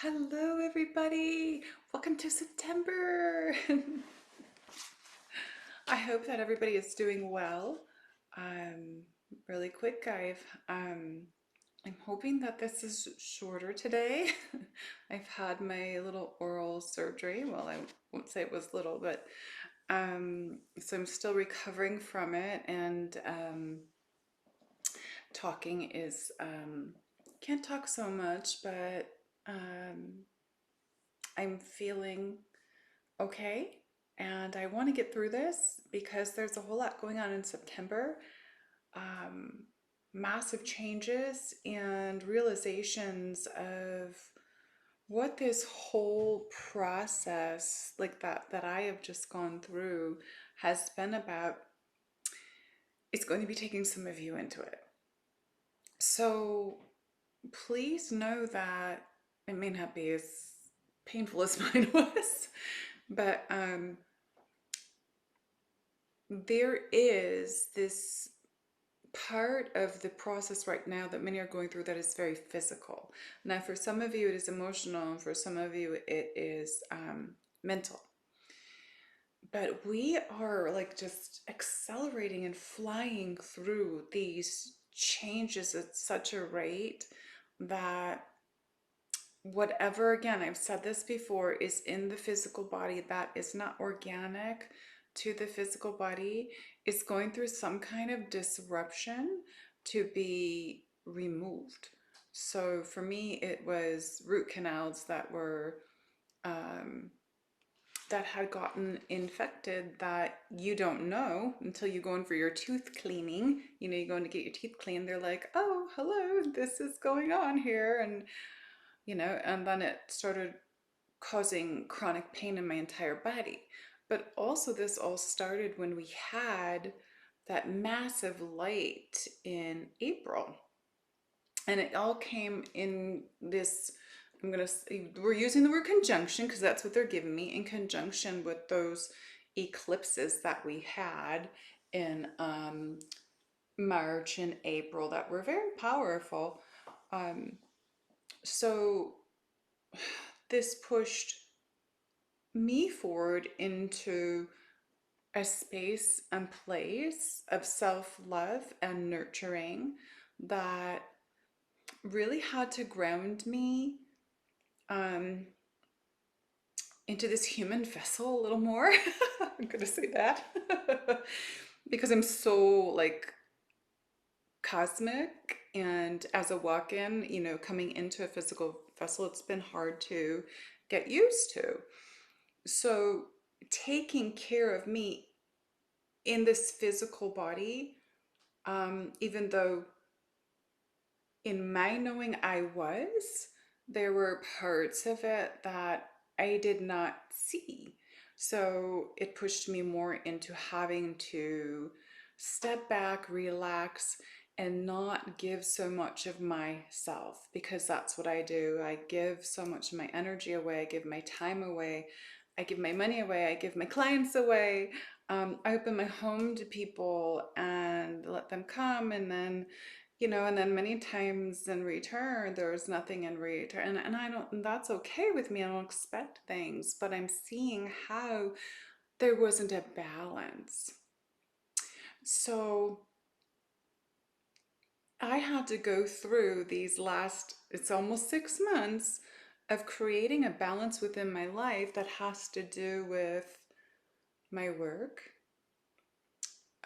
Hello, everybody. Welcome to September. I hope that everybody is doing well. Really quick, I'm hoping that this is shorter today. I've had my little oral surgery. Well, I won't say it was little, but so I'm still recovering from it, and talking is can't talk so much, but I'm feeling okay, and I want to get through this because there's a whole lot going on in September. Um, Massive changes and realizations of what this whole process like that I have just gone through has been about. It's going to be taking some of you into it. So please know that it may not be as painful as mine was, but there is this part of the process right now that many are going through that is very physical. Now, for some of you, it is emotional, and for some of you, it is mental. But we are like just accelerating and flying through these changes at such a rate that whatever, again, I've said this before, is in the physical body that is not organic to the physical body is going through some kind of disruption to be removed. So for me, it was root canals that were that had gotten infected that you don't know until you go in for your tooth cleaning. You know, you go in to get your teeth cleaned. They're like, "Oh, hello, this is going on here," and then it started causing chronic pain in my entire body. But also, this all started when we had that massive light in April. And it all came in this, we're using the word conjunction because that's what they're giving me, in conjunction with those eclipses that we had in March and April that were very powerful. So this pushed me forward into a space and place of self-love and nurturing that really had to ground me into this human vessel a little more. I'm gonna say that because I'm so like cosmic, and as a walk-in, coming into a physical vessel, it's been hard to get used to. So taking care of me in this physical body, even though in my knowing there were parts of it that I did not see. So it pushed me more into having to step back, relax, and not give so much of myself, because that's what I do. I give so much of my energy away, I give my time away, I give my money away, I give my clients away. I open my home to people and let them come, and then and then many times in return, there's nothing in return. And I don't, and that's okay with me. I don't expect things, but I'm seeing how there wasn't a balance. So I had to go through these last, it's almost 6 months of creating a balance within my life that has to do with my work,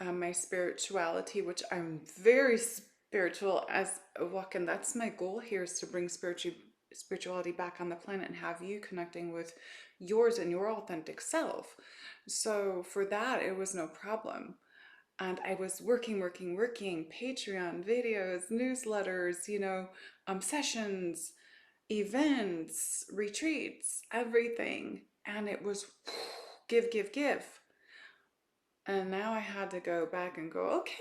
my spirituality, which I'm very spiritual as a walk-in. That's my goal here, is to bring spirituality back on the planet and have you connecting with yours and your authentic self. So for that, it was no problem. And I was working, Patreon videos, newsletters, sessions, events, retreats, everything. And it was give, give, give. And now I had to go back and go, okay,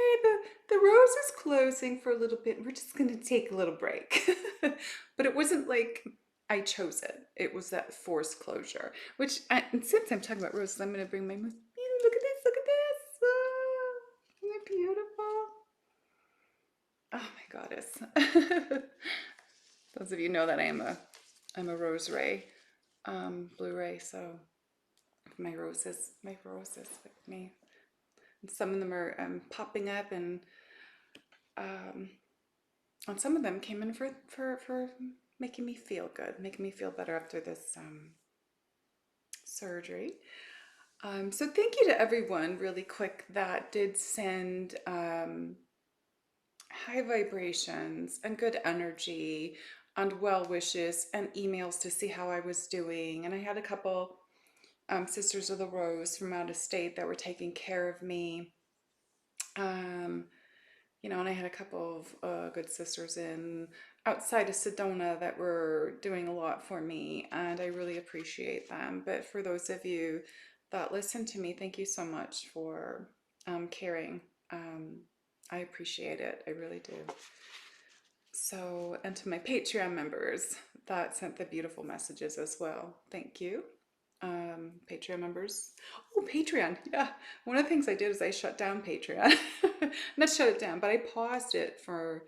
the rose is closing for a little bit. We're just going to take a little break. But it wasn't like I chose it. It was that forced closure, and since I'm talking about roses, I'm going to bring my most, look at this, look at this. Oh, isn't it beautiful? Oh my goddess. Those of you know that I am a I'm a rose ray, Blu-ray, so my roses with me. And some of them are popping up, um, and some of them came in for making me feel good, making me feel better after this surgery. So thank you to everyone, really quick, that did send high vibrations and good energy and well wishes and emails to see how I was doing. And I had a couple Sisters of the Rose from out of state that were taking care of me. You know, and I had a couple of good sisters in outside of Sedona that were doing a lot for me, and I really appreciate them. But for those of you that listen to me, thank you so much for caring. I appreciate it. I really do. So, and to my Patreon members that sent the beautiful messages as well, thank you. Patreon members. Oh, Patreon. Yeah. One of the things I did is I shut down Patreon. Not shut it down, but I paused it for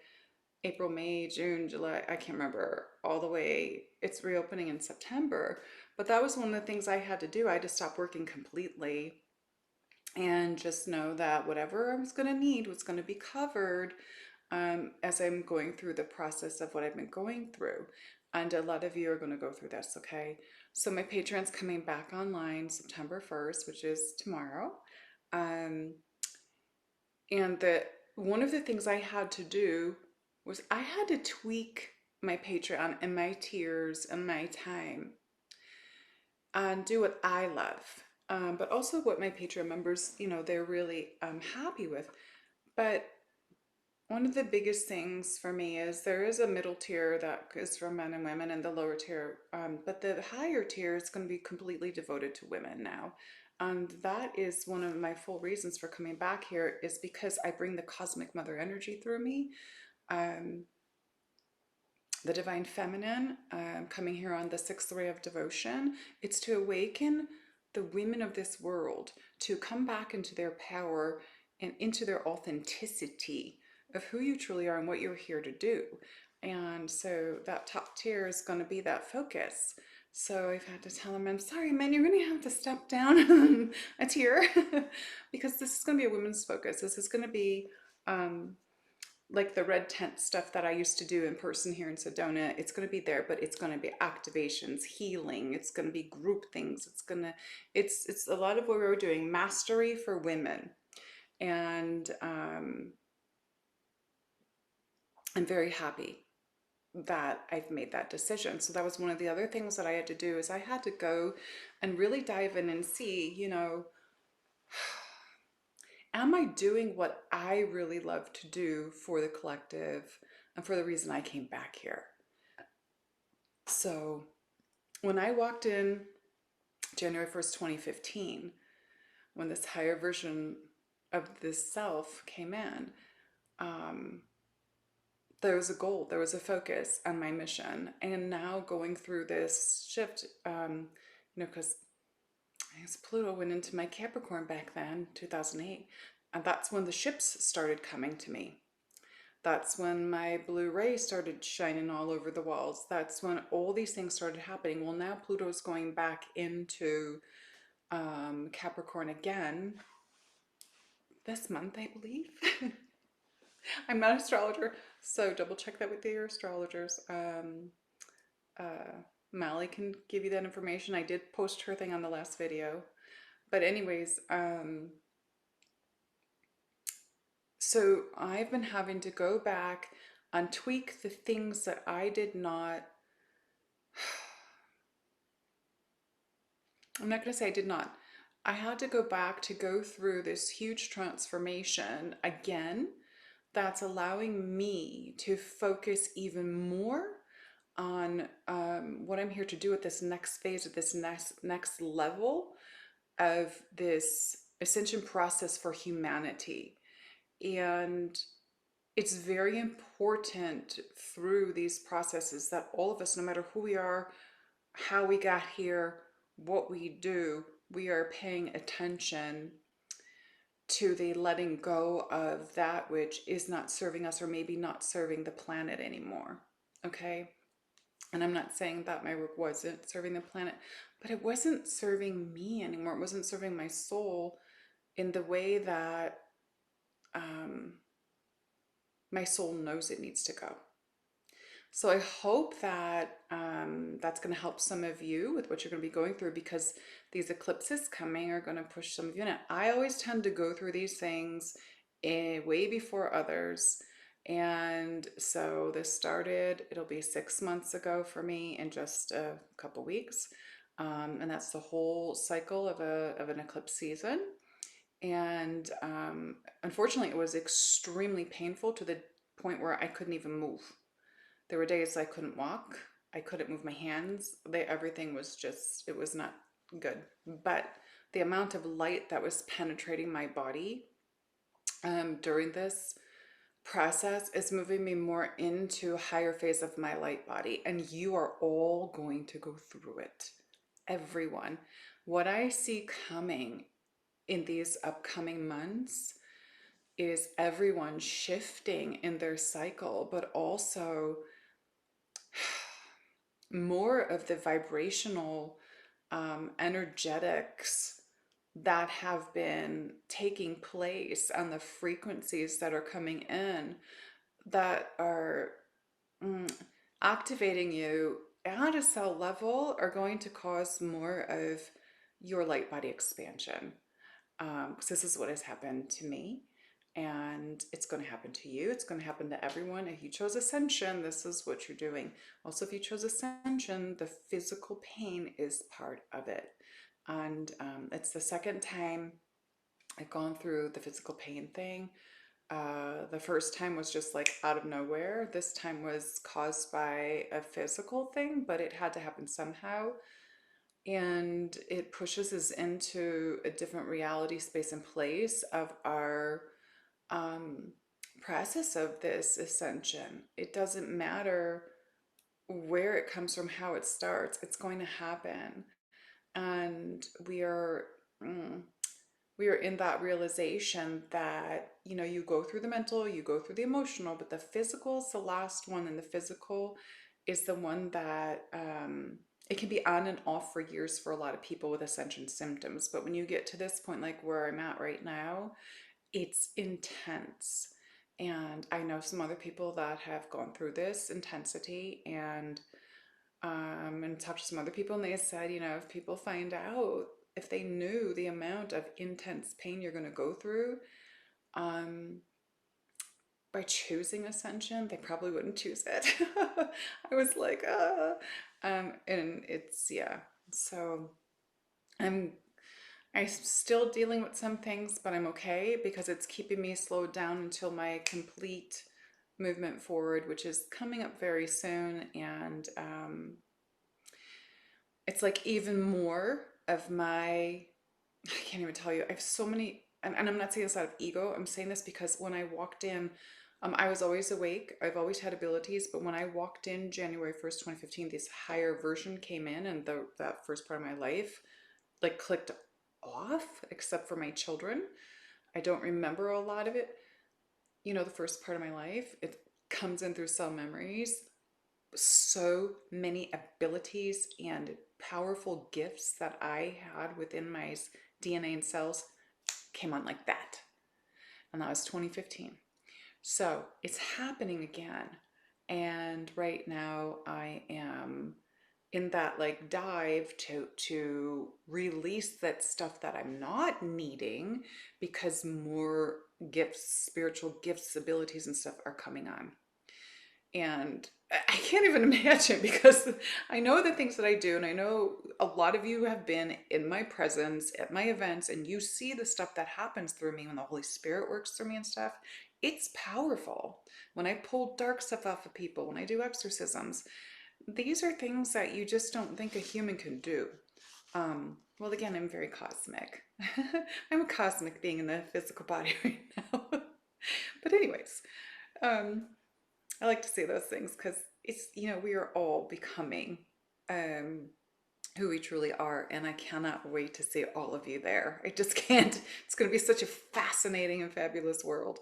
April, May, June, July. I can't remember all the way. It's reopening in September. But that was one of the things I had to do. I had to stop working completely and just know that whatever I was going to need was going to be covered as I'm going through the process of what I've been going through. And a lot of you are going to go through this, okay? So my Patreon's coming back online September 1st, which is tomorrow. And one of the things I had to do was I had to tweak my Patreon and my tiers and my time and do what I love. But also what my Patreon members, you know, they're really happy with. But one of the biggest things for me is there is a middle tier that is for men and women, and the lower tier, but the higher tier is going to be completely devoted to women now. And that is one of my full reasons for coming back here, is because I bring the cosmic mother energy through me, the divine feminine, coming here on the sixth ray of devotion. It's to awaken the women of this world to come back into their power and into their authenticity of who you truly are and what you're here to do. And so that top tier is going to be that focus. So I've had to tell them, I'm sorry, man, you're going to have to step down a tier because this is going to be a women's focus. This is going to be like the red tent stuff that I used to do in person here in Sedona. It's going to be there, but it's going to be activations, healing. It's going to be group things. It's a lot of what we're doing, mastery for women. And I'm very happy that I've made that decision. So that was one of the other things that I had to do, is I had to go and really dive in and see, you know, am I doing what I really love to do for the collective and for the reason I came back here? So when I walked in January 1st, 2015, when this higher version of this self came in, there was a goal, there was a focus on my mission. And now going through this shift, you know, because I guess Pluto went into my Capricorn back then, 2008. And that's when the ships started coming to me. That's when my Blu-ray started shining all over the walls. That's when all these things started happening. Well, now Pluto's going back into Capricorn again this month, I believe. I'm not an astrologer, so double check that with your astrologers. Mally can give you that information. I did post her thing on the last video. But anyways, so I've been having to go back and tweak the things that I did not. I'm not going to say I did not. I had to go back to go through this huge transformation again that's allowing me to focus even more on what I'm here to do at this next phase, at this next level of this ascension process for humanity. And it's very important through these processes that all of us, no matter who we are, how we got here, what we do, we are paying attention to the letting go of that which is not serving us, or maybe not serving the planet anymore. Okay? And I'm not saying that my work wasn't serving the planet, but it wasn't serving me anymore. It wasn't serving my soul in the way that um, my soul knows it needs to go. So I hope that that's going to help some of you with what you're going to be going through, because these eclipses coming are going to push some of you in. I always tend to go through these things way before others. And so this started, it'll be 6 months ago for me in just a couple weeks. And that's the whole cycle of an eclipse season. And unfortunately, it was extremely painful to the point where I couldn't even move. There were days I couldn't walk. I couldn't move my hands. Everything was just, it was not good. But the amount of light that was penetrating my body during this process is moving me more into a higher phase of my light body. And you are all going to go through it. Everyone. What I see coming in these upcoming months is everyone shifting in their cycle, but also more of the vibrational energetics that have been taking place and the frequencies that are coming in that are activating you at a cell level are going to cause more of your light body expansion. Because this is what has happened to me, and it's going to happen to you. It's going to happen to everyone. If you chose Ascension, this is what you're doing. Also, if you chose Ascension, the physical pain is part of it. And it's the second time I've gone through the physical pain thing. The first time was just like out of nowhere. This time was caused by a physical thing, but it had to happen somehow. And it pushes us into a different reality space and place of our process of this ascension. It doesn't matter where it comes from, how it starts, it's going to happen. And mm, we are in that realization that, you know, you go through the mental, you go through the emotional, but the physical is the last one. And the physical is the one that it can be on and off for years for a lot of people with ascension symptoms. But when you get to this point, like where I'm at right now, it's intense. And I know some other people that have gone through this intensity, and talked to some other people, and they said, you know, if people find out, if they knew the amount of intense pain you're going to go through, um, by choosing Ascension, they probably wouldn't choose it. I was like, and it's, yeah. So I'm I'm still dealing with some things, but I'm okay because it's keeping me slowed down until my complete movement forward, which is coming up very soon. And it's like even more of my, I can't even tell you, I have so many, and I'm not saying this out of ego. I'm saying this because when I walked in, I was always awake. I've always had abilities, but when I walked in January 1st, 2015, this higher version came in, and that first part of my life like clicked off, except for my children. I don't remember a lot of it. You know, the first part of my life, it comes in through cell memories. So many abilities and powerful gifts that I had within my DNA and cells came on like that. And that was 2015. So it's happening again. And right now I am in that like dive to release that stuff that I'm not needing, because more gifts, spiritual gifts, abilities and stuff are coming on. And I can't even imagine, because I know the things that I do, and I know a lot of you have been in my presence at my events, and you see the stuff that happens through me when the Holy Spirit works through me and stuff. It's powerful. When I pull dark stuff off of people, when I do exorcisms, these are things that you just don't think a human can do. Well, again, I'm very cosmic. I'm a cosmic being in the physical body right now. But anyways, um, I like to say those things because it's, you know, we are all becoming um, who we truly are. And I cannot wait to see all of you there. I just can't. It's going to be such a fascinating and fabulous world.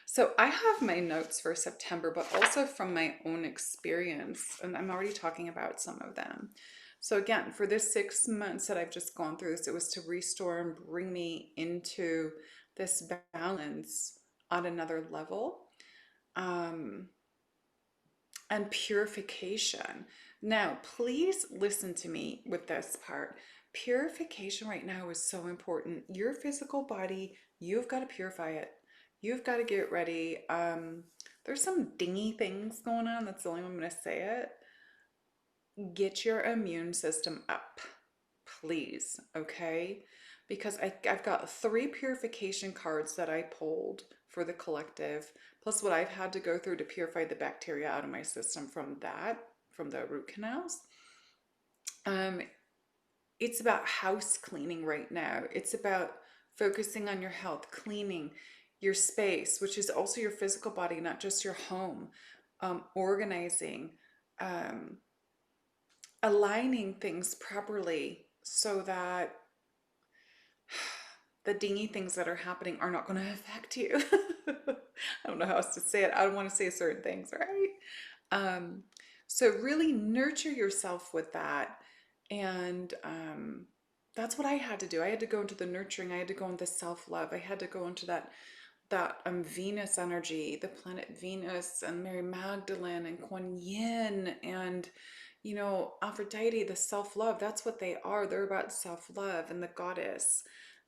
So I have my notes for September, but also from my own experience, and I'm already talking about some of them. So again, for this 6 months that I've just gone through this, it was to restore and bring me into this balance on another level. Um, and purification. Now, please listen to me with this part. Purification right now is so important. Your physical body, you've got to purify it. You've got to get ready. There's some dingy things going on. That's the only way I'm going to say it. Get your immune system up, please, okay? Because I've got 3 purification cards that I pulled for the collective, plus what I've had to go through to purify the bacteria out of my system from that, from the root canals. Um, it's about house cleaning right now. It's about focusing on your health, cleaning your space, which is also your physical body, not just your home, organizing, um, aligning things properly so that the dingy things that are happening are not going to affect you. I don't know how else to say it. I don't want to say certain things, right? Um, so really nurture yourself with that. And that's what I had to do. I had to go into the nurturing. I had to go into self-love. I had to go into that Venus energy, the planet Venus and Mary Magdalene and Kuan Yin and Aphrodite, the self-love. That's what they are. They're about self-love and the goddess,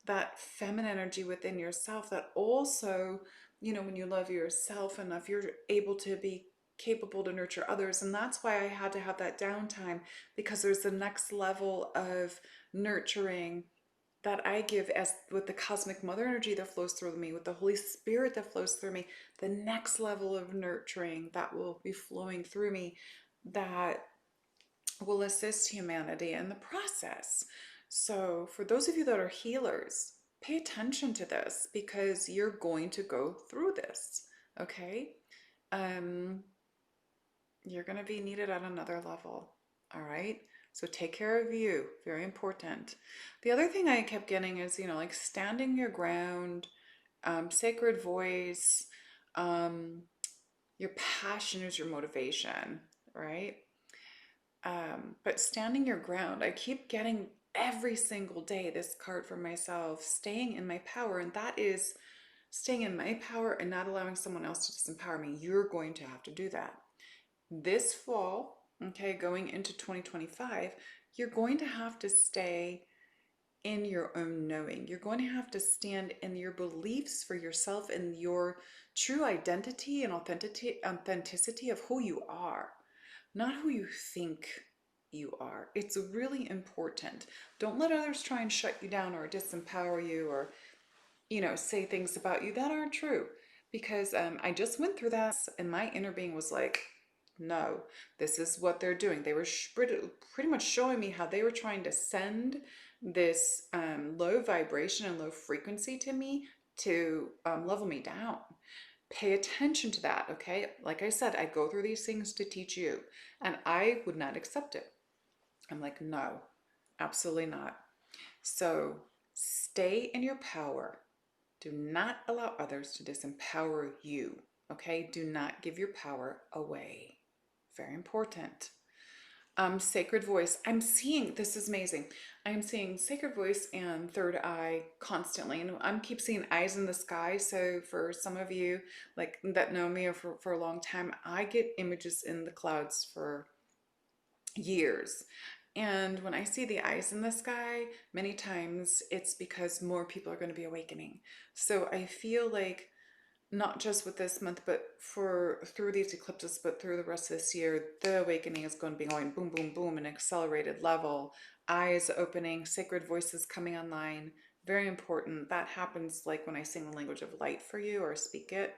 that feminine energy within yourself that also, when you love yourself enough, you're able to be capable to nurture others. And that's why I had to have that downtime, because there's the next level of nurturing that I give as with the cosmic mother energy that flows through me, with the Holy Spirit that flows through me, the next level of nurturing that will be flowing through me that will assist humanity in the process. So for those of you that are healers, pay attention to this because you're going to go through this, okay? You're going to be needed at another level, all right? So take care of you, very important. The other thing I kept getting is, like standing your ground, sacred voice, um, your passion is your motivation, right? But standing your ground, I keep getting every single day this card for myself, staying in my power, and that is staying in my power and not allowing someone else to disempower me. You're going to have to do that. This fall, okay, going into 2025, you're going to have to stay in your own knowing. You're going to have to stand in your beliefs for yourself and your true identity and authenticity of who you are, not who you think you are. It's really important. Don't let others try and shut you down or disempower you or, say things about you that aren't true. Because I just went through that and my inner being was like, no, this is what they're doing. They were pretty much showing me how they were trying to send this low vibration and low frequency to me to level me down. Pay attention to that, okay? Like I said, I go through these things to teach you, and I would not accept it. I'm like, no, absolutely not. So stay in your power. Do not allow others to disempower you, okay? Do not give your power away. Very important. Sacred voice. I'm seeing, this is amazing. I'm seeing sacred voice and third eye constantly. And I'm keep seeing eyes in the sky. So for some of you like that know me for a long time, I get images in the clouds for years. And when I see the eyes in the sky, many times it's because more people are going to be awakening. So I feel like not just with this month, but through these eclipses, but through the rest of this year, the awakening is going to be going boom, boom, boom, an accelerated level. Eyes opening, sacred voices coming online. Very important. That happens like when I sing the language of light for you or speak it.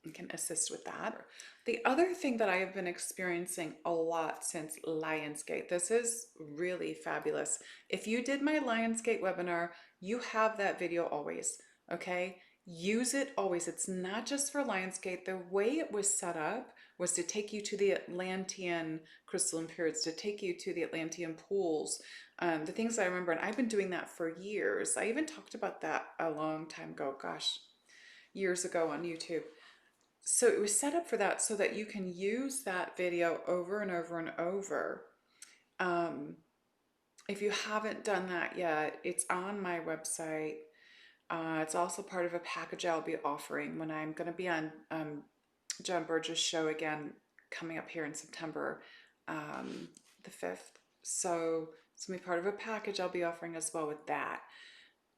And can assist with that. The other thing that I have been experiencing a lot since Lionsgate, this is really fabulous. If you did my Lionsgate webinar, you have that video always, okay? Use it always. It's not just for Lionsgate. The way it was set up was to take you to the Atlantean crystalline periods, to take you to the Atlantean pools, the things I remember. And I've been doing that for years. I even talked about that a long time ago, gosh, years ago on YouTube. So it was set up for that so that you can use that video over and over and over. Um, if you haven't done that yet, it's on my website. It's also part of a package I'll be offering when I'm going to be on John Burgess' show again coming up here in September the 5th. So it's going to be part of a package I'll be offering as well with that.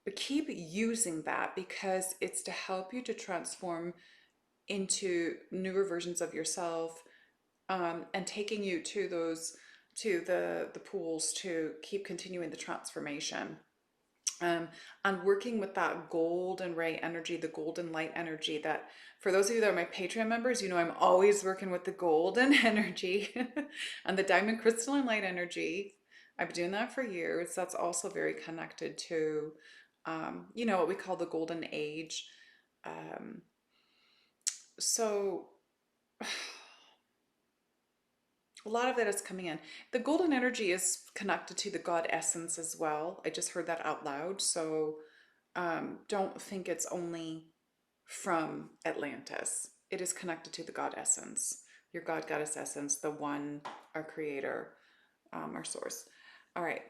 But keep using that because it's to help you to transform into newer versions of yourself, and taking you to the pools to keep continuing the transformation. And working with that golden ray energy, the golden light energy that for those of you that are my Patreon members, you know I'm always working with the golden energy and the diamond crystalline light energy. I've been doing that for years. That's also very connected to, what we call the golden age. Um, so a lot of that is coming in. The golden energy is connected to the God essence as well. I just heard that out loud. So don't think it's only from Atlantis. It is connected to the God essence, your God Goddess essence, the one, our creator, our source. All right.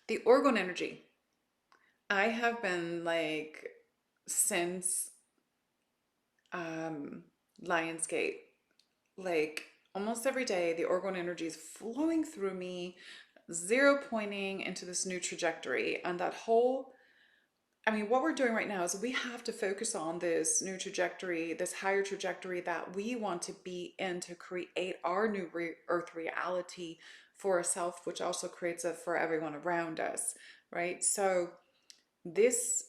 The Orgone energy. I have been like since Lionsgate, like almost every day, the Orgone energy is flowing through me, zero pointing into this new trajectory. And that whole, what we're doing right now is we have to focus on this new trajectory, this higher trajectory that we want to be in to create our new earth reality for ourselves, which also creates it for everyone around us, right? So this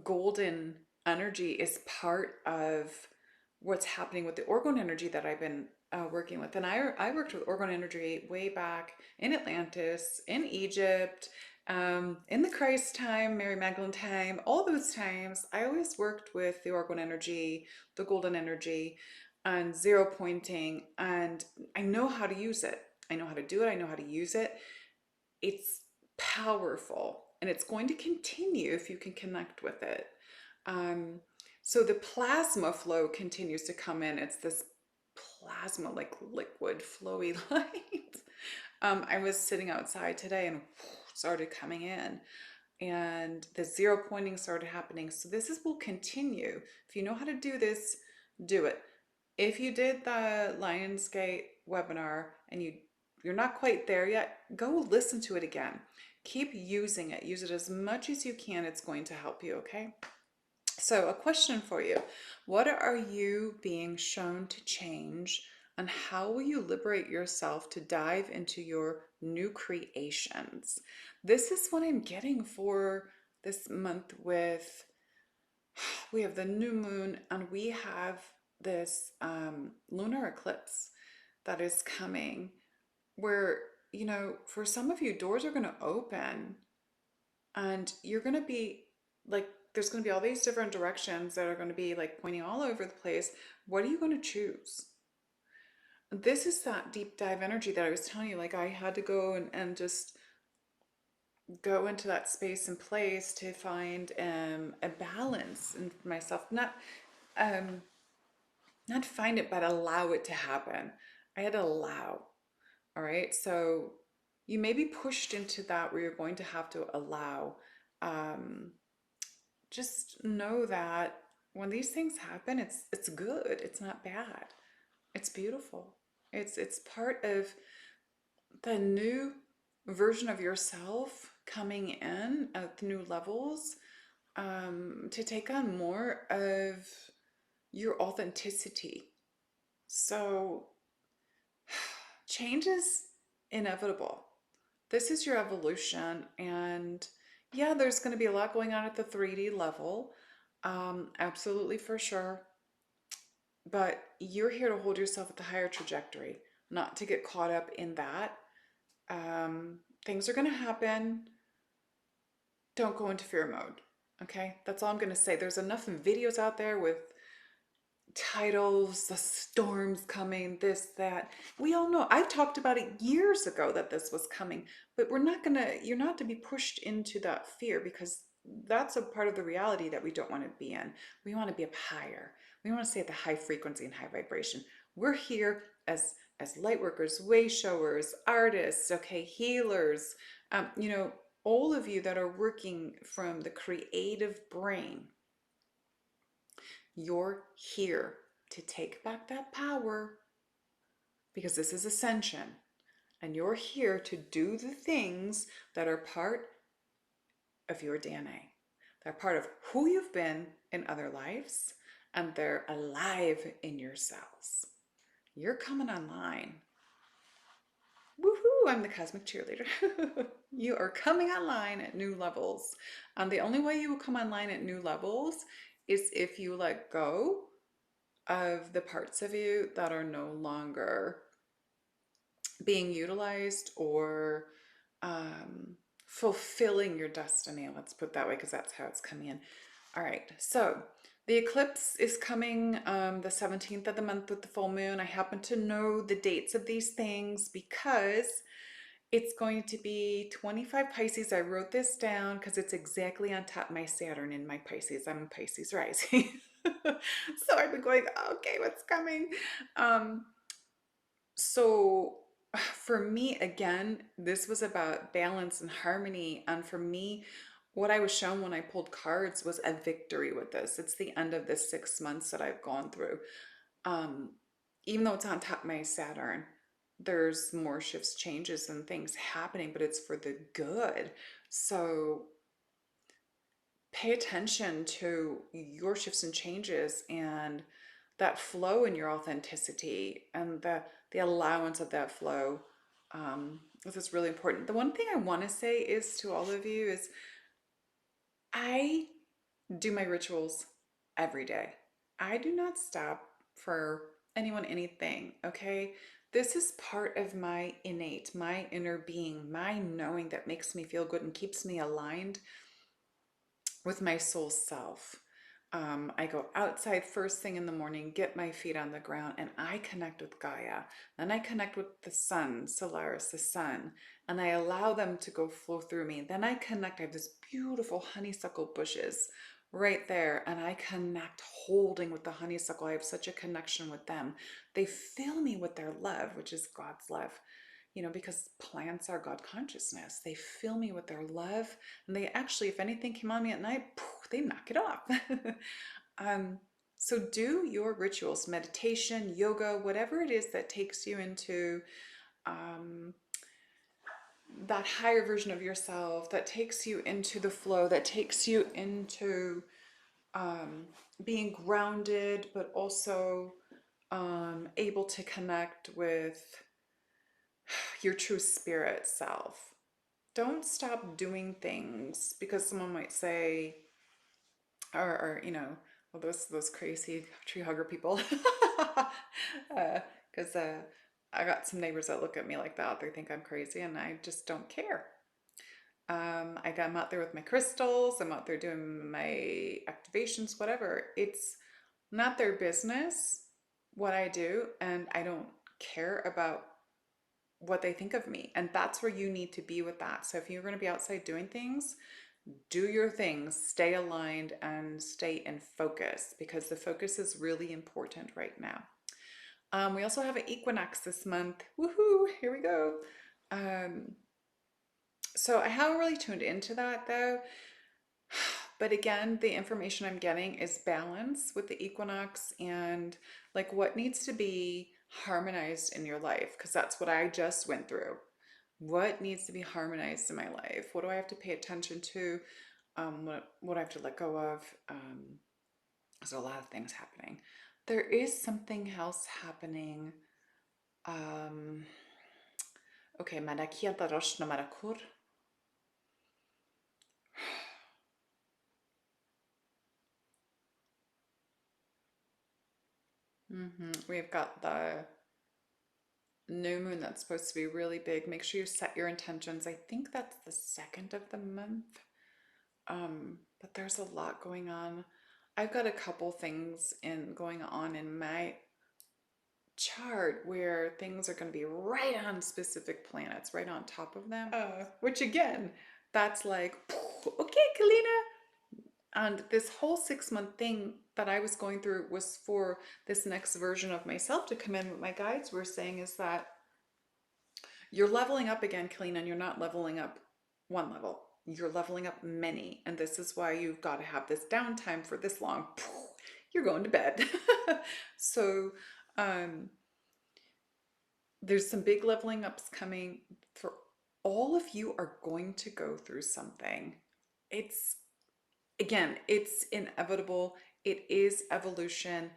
golden energy is part of what's happening with the Orgone energy that I've been working with. And I worked with Orgone energy way back in Atlantis, in Egypt, in the Christ time, Mary Magdalene time, all those times. I always worked with the Orgone energy, the golden energy, and zero pointing. And I know how to use it. I know how to do it. I know how to use it. It's powerful and it's going to continue if you can connect with it. So the plasma flow continues to come in. It's this plasma, like liquid, flowy light. I was sitting outside today and started coming in, and the zero pointing started happening. So will continue. If you know how to do this, do it. If you did the Lionsgate webinar and you're not quite there yet, go listen to it again. Keep using it. Use it as much as you can. It's going to help you, okay? So a question for you. What are you being shown to change, and how will you liberate yourself to dive into your new creations? This is what I'm getting for this month with, we have the new moon and we have this lunar eclipse that is coming where, for some of you, doors are going to open and you're going to be like, there's going to be all these different directions that are going to be like pointing all over the place. What are you going to choose? This is that deep dive energy that I was telling you, like I had to go and just go into that space and place to find a balance in myself. Not find it, but allow it to happen. I had to allow. All right. So you may be pushed into that where you're going to have to allow. Just know that when these things happen, it's good. It's not bad. It's beautiful. It's part of the new version of yourself coming in at new levels, to take on more of your authenticity. So change is inevitable. This is your evolution, and yeah, there's going to be a lot going on at the 3D level, absolutely, for sure. But you're here to hold yourself at the higher trajectory, not to get caught up in that. Things are going to happen. Don't go into fear mode. Okay, that's all I'm going to say. There's enough videos out there with titles, the storms coming, this, that. We all know. I talked about it years ago that this was coming, but you're not to be pushed into that fear, because that's a part of the reality that we don't want to be in. We want to be up higher. We want to stay at the high frequency and high vibration. We're here as light workers, way showers, artists, okay, healers, all of you that are working from the creative brain. You're here to take back that power, because this is Ascension. And you're here to do the things that are part of your DNA. They're part of who you've been in other lives, and they're alive in your cells. You're coming online. Woohoo! I'm the cosmic cheerleader. You are coming online at new levels. And the only way you will come online at new levels is if you let go of the parts of you that are no longer being utilized or fulfilling your destiny. Let's put it that way, because that's how it's coming in. All right, so the eclipse is coming the 17th of the month with the full moon. I happen to know the dates of these things because it's going to be 25 Pisces. I wrote this down because it's exactly on top of my Saturn in my Pisces. I'm a Pisces rising. So I've been going, okay, what's coming? So for me, again, this was about balance and harmony. And for me, what I was shown when I pulled cards was a victory with this. It's the end of the 6 months that I've gone through. Um, Even though it's on top of my Saturn, there's more shifts, changes, and things happening, but it's for the good. So pay attention to your shifts and changes, and that flow in your authenticity, and the allowance of that flow. This is really important. The one thing I want to say is to all of you is I do my rituals every day. I do not stop for anyone, anything, okay? This is part of my innate, my inner being, my knowing that makes me feel good and keeps me aligned with my soul self. I go outside first thing in the morning, get my feet on the ground, and I connect with Gaia. Then I connect with the sun, Solaris, the sun, and I allow them to go flow through me. Then I connect. I have this beautiful honeysuckle bushes right there, and I connect holding with the honeysuckle. I have such a connection with them. They fill me with their love, which is God's love. Because plants are God consciousness. They fill me with their love, and they actually, if anything came on me at night, they knock it off. So do your rituals, meditation, yoga, whatever it is that takes you into that higher version of yourself, that takes you into the flow, that takes you into being grounded, but also able to connect with your true spirit self. Don't stop doing things because someone might say, or well, those crazy tree hugger people. Because I got some neighbors that look at me like that. They think I'm crazy, and I just don't care. I'm out there with my crystals. I'm out there doing my activations, whatever. It's not their business what I do, and I don't care about what they think of me. And that's where you need to be with that. So if you're going to be outside doing things, do your things, stay aligned, and stay in focus, because the focus is really important right now. We also have an equinox this month. Woohoo! Here we go. So I haven't really tuned into that though. But again, the information I'm getting is balance with the equinox, and like what needs to be harmonized in your life, because that's what I just went through. What needs to be harmonized in my life? What do I have to pay attention to? What I have to let go of? There's a lot of things happening. There is something else happening. Okay, marakia darosh na marakur. We've got the new moon that's supposed to be really big. Make sure you set your intentions. I think that's the 2nd of the month. but there's a lot going on. I've got a couple things going on in my chart where things are going to be right on specific planets, right on top of them. Which again, that's like, okay, Keleena. And this whole 6 month thing that I was going through was for this next version of myself to come in. What my guides were saying is that you're leveling up again, Keleena, and you're not leveling up one level. You're leveling up many. And this is why you've got to have this downtime for this long. You're going to bed. So, there's some big leveling ups coming for all of you are going to go through something. It's again, it's inevitable. It is evolution.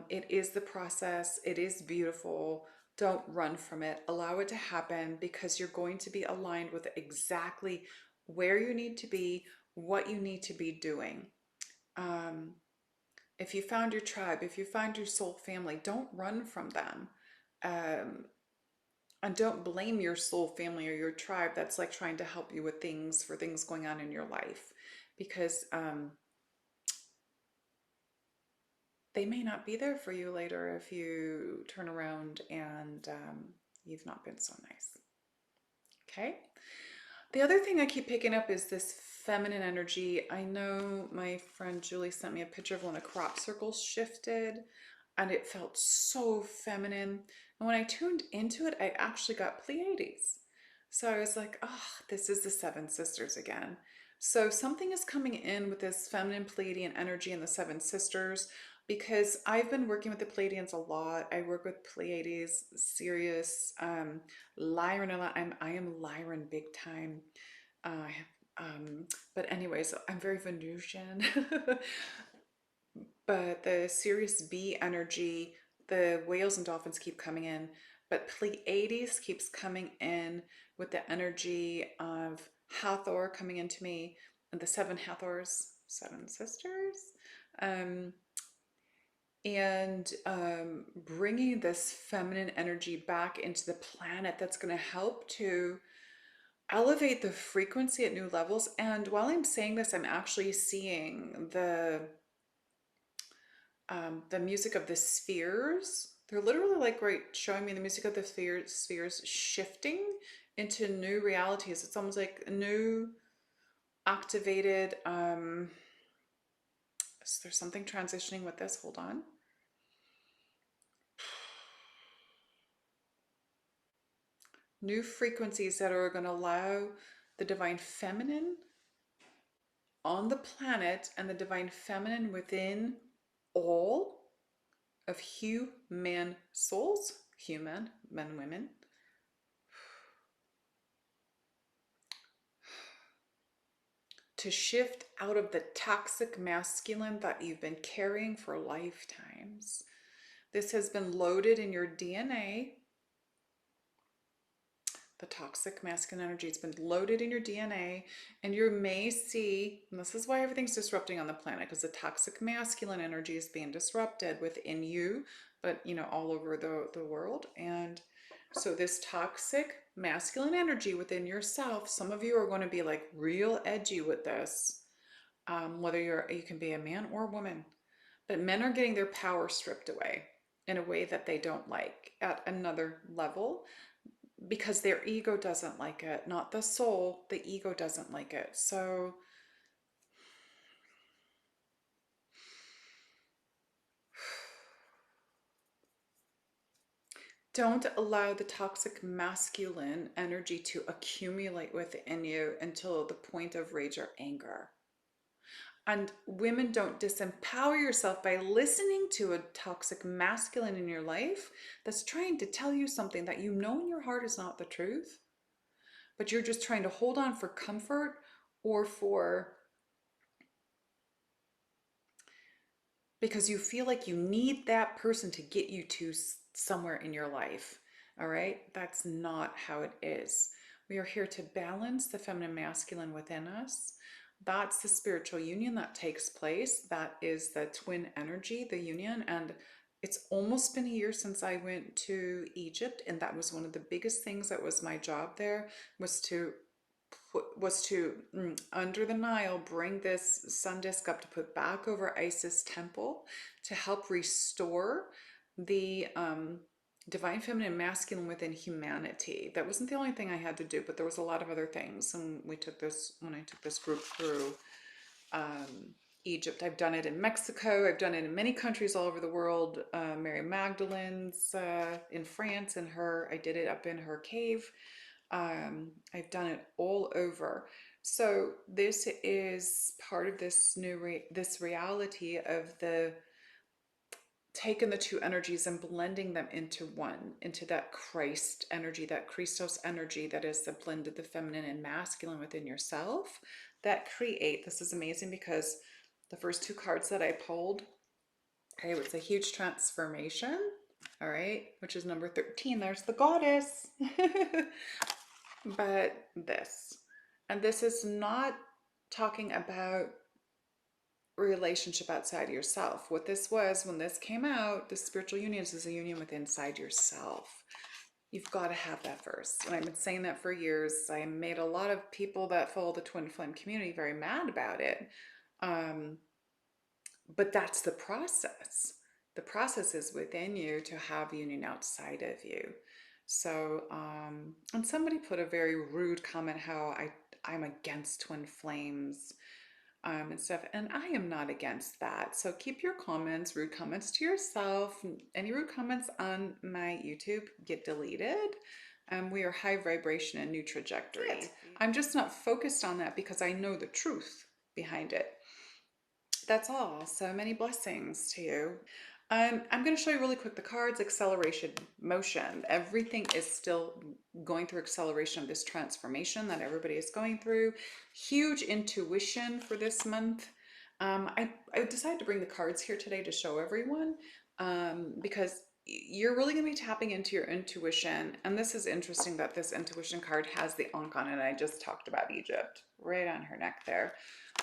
It is the process. It is beautiful. Don't run from it. Allow it to happen because you're going to be aligned with exactly where you need to be, what you need to be doing. If you found your tribe, if you found your soul family, don't run from them. And don't blame your soul family or your tribe that's like trying to help you with things for things going on in your life, because they may not be there for you later if you turn around and you've not been so nice. Okay. The other thing I keep picking up is this feminine energy. I know my friend Julie sent me a picture of when the crop circles shifted and it felt so feminine. And when I tuned into it, I actually got Pleiades. So I was like, oh, this is the Seven Sisters again. So something is coming in with this feminine Pleiadian energy and the Seven Sisters, because I've been working with the Pleiadians a lot. I work with Pleiades, Sirius, Lyran a lot. I am Lyran big time. But anyways, I'm very Venusian. But the Sirius B energy, the whales and dolphins keep coming in, but Pleiades keeps coming in with the energy of Hathor coming into me, and the seven Hathors, seven sisters, and bringing this feminine energy back into the planet that's going to help to elevate the frequency at new levels. And while I'm saying this, I'm actually seeing the music of the spheres. They're literally like right showing me the music of the spheres shifting into new realities. It's almost like a new activated, so there's something transitioning with this. Hold on. New frequencies that are going to allow the divine feminine on the planet and the divine feminine within all of human souls, human, men, women, to shift out of the toxic masculine that you've been carrying for lifetimes. This has been loaded in your DNA. The toxic masculine energy, it's been loaded in your DNA, and you may see, and this is why everything's disrupting on the planet, because the toxic masculine energy is being disrupted within you, but all over the world. And so this toxic masculine energy within yourself, some of you are going to be like real edgy with this, whether you can be a man or a woman, but men are getting their power stripped away in a way that they don't like at another level, because their ego doesn't like it, not the soul. The ego doesn't like it. So don't allow the toxic masculine energy to accumulate within you until the point of rage or anger. And women, don't disempower yourself by listening to a toxic masculine in your life that's trying to tell you something that you know in your heart is not the truth, but you're just trying to hold on for comfort or because you feel like you need that person to get you to somewhere in your life. All right? That's not how it is. We are here to balance the feminine masculine within us. That's the spiritual union that takes place. That is the twin energy, the union. And it's almost been a year since I went to Egypt, and that was one of the biggest things that was my job there, was to was to under the Nile bring this sun disk up to put back over Isis temple to help restore the divine feminine and masculine within humanity. That wasn't the only thing I had to do, but there was a lot of other things. And we took this when I took this group through Egypt. I've done it in Mexico. I've done it in many countries all over the world. Mary Magdalene's in France, and I did it up in her cave. I've done it all over. So this is part of this this reality of the taking the two energies and blending them into one, into that Christ energy, that Christos energy that is the blend of the feminine and masculine within yourself that create. This is amazing because the first two cards that I pulled, okay, it's a huge transformation, all right, which is number 13. There's the goddess. But this is not talking about relationship outside of yourself. What this was, when this came out, the spiritual unions is a union with inside yourself. You've got to have that first. And I've been saying that for years. I made a lot of people that follow the twin flame community very mad about it. But that's the process. The process is within you to have union outside of you. So, and somebody put a very rude comment how I'm against twin flames and stuff, and I am not against that. So keep your comments, rude comments to yourself. Any rude comments on my YouTube get deleted. We are high vibration and new trajectory. I'm just not focused on that because I know the truth behind it. That's all. So many blessings to you. I'm going to show you really quick the cards. Acceleration, motion. Everything is still going through acceleration of this transformation that everybody is going through. Huge intuition for this month. I decided to bring the cards here today to show everyone because you're really going to be tapping into your intuition. And this is interesting that this intuition card has the Ankh on it. And I just talked about Egypt right on her neck there.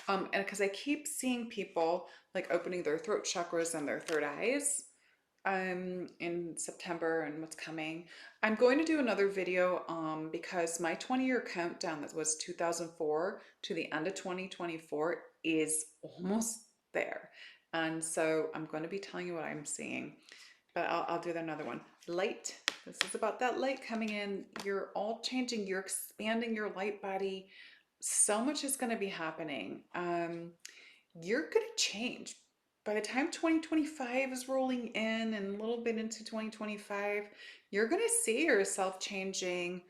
And because I keep seeing people like opening their throat chakras and their third eyes in September and what's coming. I'm going to do another video because my 20-year countdown that was 2004 to the end of 2024 is almost there. And so I'm going to be telling you what I'm seeing, but I'll do another one. Light. This is about that light coming in. You're all changing. You're expanding your light body. So much is going to be happening. You're going to change. By the time 2025 is rolling in and a little bit into 2025, you're going to see yourself changing,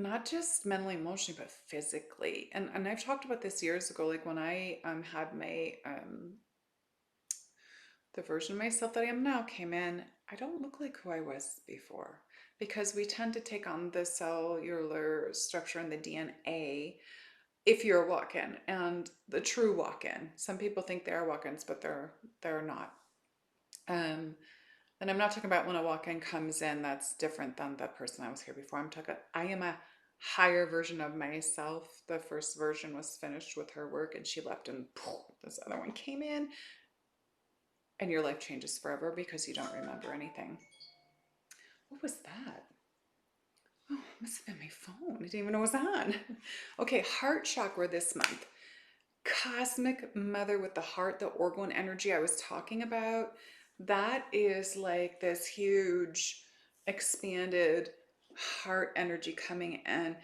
not just mentally, emotionally, but physically. And I've talked about this years ago, like when I had my, the version of myself that I am now came in, I don't look like who I was before because we tend to take on the cellular structure and the DNA if you're a walk-in, and the true walk-in. Some people think they are walk-ins, but they're not. And I'm not talking about when a walk-in comes in, that's different than the person I was here before. I'm talking, I am a higher version of myself. The first version was finished with her work and she left and poof, this other one came in. And your life changes forever because you don't remember anything. What was that? Oh, it must have been my phone. I didn't even know it was on. Okay, heart chakra this month. Cosmic mother with the heart, the Orgone energy I was talking about. That is like this huge expanded heart energy coming in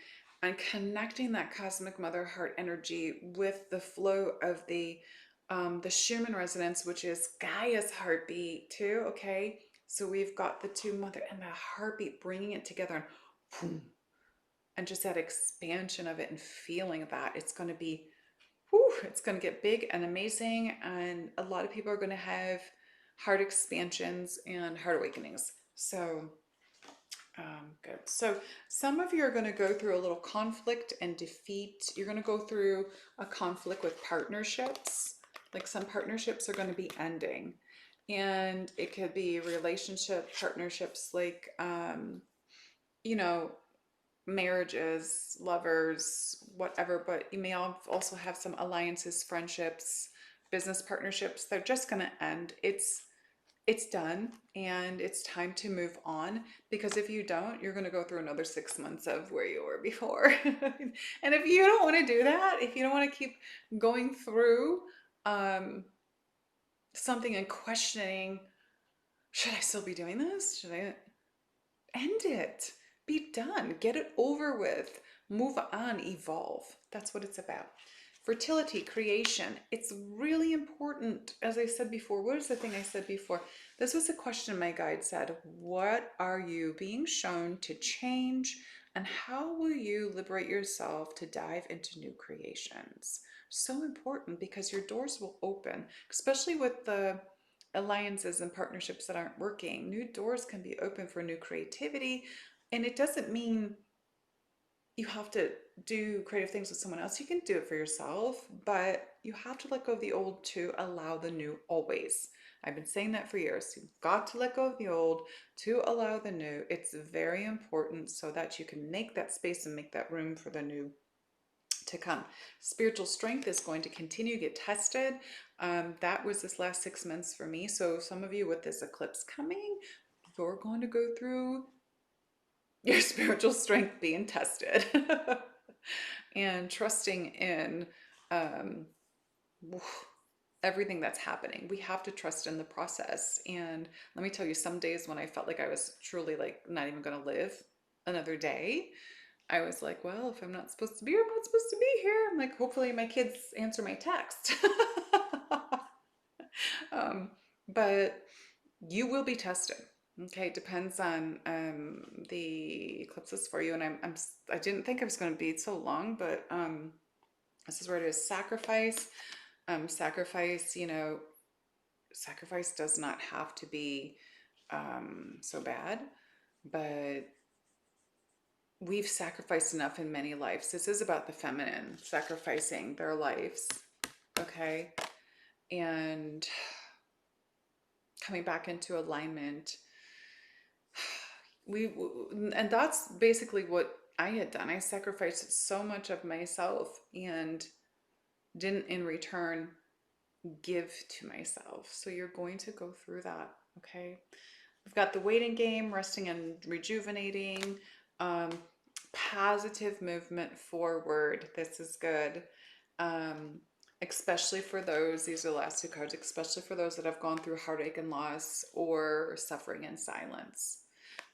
and connecting that cosmic mother heart energy with the flow of the Schumann resonance, which is Gaia's heartbeat too. Okay, so we've got the two mother and the heartbeat, bringing it together and boom, and just that expansion of it and feeling that it's going to be, whew, it's going to get big and amazing. And a lot of people are going to have heart expansions and heart awakenings. So good. So some of you are going to go through a little conflict and defeat. You're going to go through a conflict with partnerships. Like some partnerships are going to be ending, and it could be relationship partnerships, like, you know, marriages, lovers, whatever, but you may also have some alliances, friendships, business partnerships. They're just going to end. it's done and it's time to move on, because if you don't, you're going to go through another 6 months of where you were before. And if you don't want to do that, if you don't want to keep going through um, something and questioning, should I still be doing this? Should I end it? Be done. Get it over with. Move on, evolve. That's what it's about. Fertility, creation. It's really important. As I said before, what is the thing I said before? This was a question my guide said. What are you being shown to change? And how will you liberate yourself to dive into new creations? So important, because your doors will open, especially with the alliances and partnerships that aren't working. New doors can be open for new creativity. And it doesn't mean you have to do creative things with someone else. You can do it for yourself, but you have to let go of the old to allow the new always. I've been saying that for years. You've got to let go of the old to allow the new. It's very important so that you can make that space and make that room for the new to come. Spiritual strength is going to continue to get tested. That was this last 6 months for me. So some of you with this eclipse coming, you're going to go through your spiritual strength being tested and trusting in um, everything that's happening. We have to trust in the process. And let me tell you, some days when I felt like I was truly like not even going to live another day, I was like, well, if I'm not supposed to be here, I'm not supposed to be here. I'm like, hopefully my kids answer my text. um, but you will be tested. Okay, it depends on the eclipses for you. And I didn't think I was going to be so long, but this is where it is. Sacrifice. Sacrifice, sacrifice does not have to be so bad, but we've sacrificed enough in many lives. This is about the feminine sacrificing their lives, okay? And coming back into alignment. And that's basically what I had done. I sacrificed so much of myself and didn't in return give to myself. So you're going to go through that, okay? We've got the waiting game, resting and rejuvenating, um, positive movement forward. This is good. Especially for those, these are the last two cards, especially for those that have gone through heartache and loss or suffering in silence.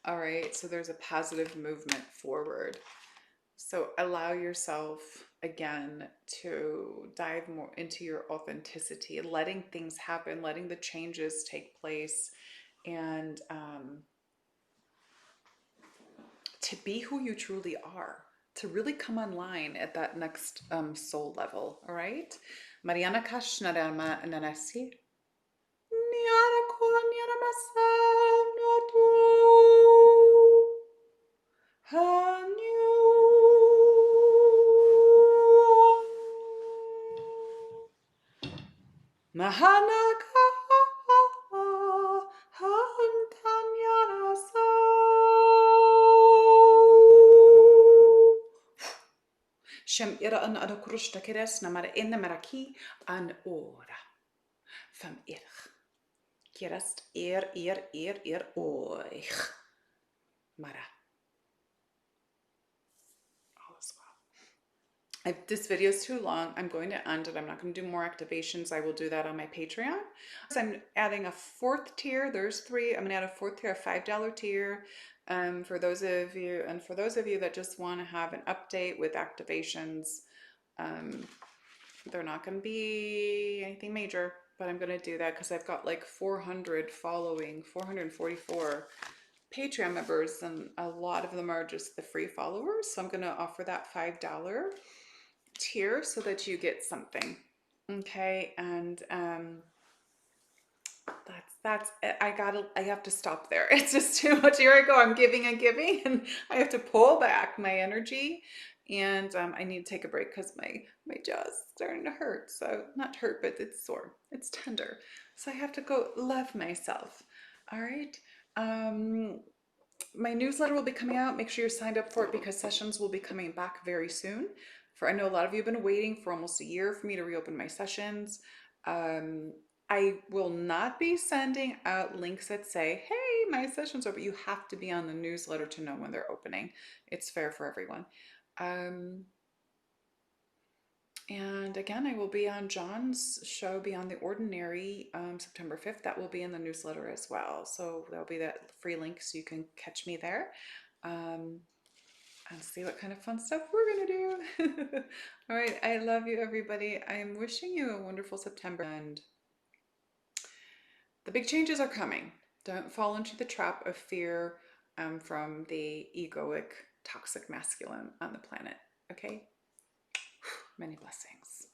All right, so there's a positive movement forward. So allow yourself again to dive more into your authenticity, letting things happen, letting the changes take place, and to be who you truly are, to really come online at that next soul level. All right. Mariana Kashnarama Nanasi. Mahanaka Hantanyarasa. Shem ira an adakurushta keres namara in the maraki an ora. Fam irch. Kerest oich. Mara. All is well. This video is too long. I'm going to end it. I'm not going to do more activations. I will do that on my Patreon. So I'm adding a fourth tier. There's three. I'm going to add a fourth tier, a $5 tier. For those of you, and for those of you that just want to have an update with activations, they're not going to be anything major, but I'm going to do that because I've got like 400 following, 444 Patreon members, and a lot of them are just the free followers. So I'm going to offer that $5 tier so that you get something. Okay. And, that's it. I have to stop there. It's just too much. Here I go. I'm giving and giving, and I have to pull back my energy, and I need to take a break because my jaw's starting to hurt. So not hurt, but it's sore. It's tender. So I have to go love myself. All right. My newsletter will be coming out. Make sure you're signed up for it because sessions will be coming back very soon. I know a lot of you have been waiting for almost a year for me to reopen my sessions. I will not be sending out links that say, hey, my session's over. You have to be on the newsletter to know when they're opening. It's fair for everyone. And again, I will be on John's show, Beyond the Ordinary, September 5th. That will be in the newsletter as well. So there'll be that free link so you can catch me there. And see what kind of fun stuff we're going to do. All right. I love you, everybody. I am wishing you a wonderful September. And the big changes are coming. Don't fall into the trap of fear from the egoic, toxic masculine on the planet. Okay? Many blessings.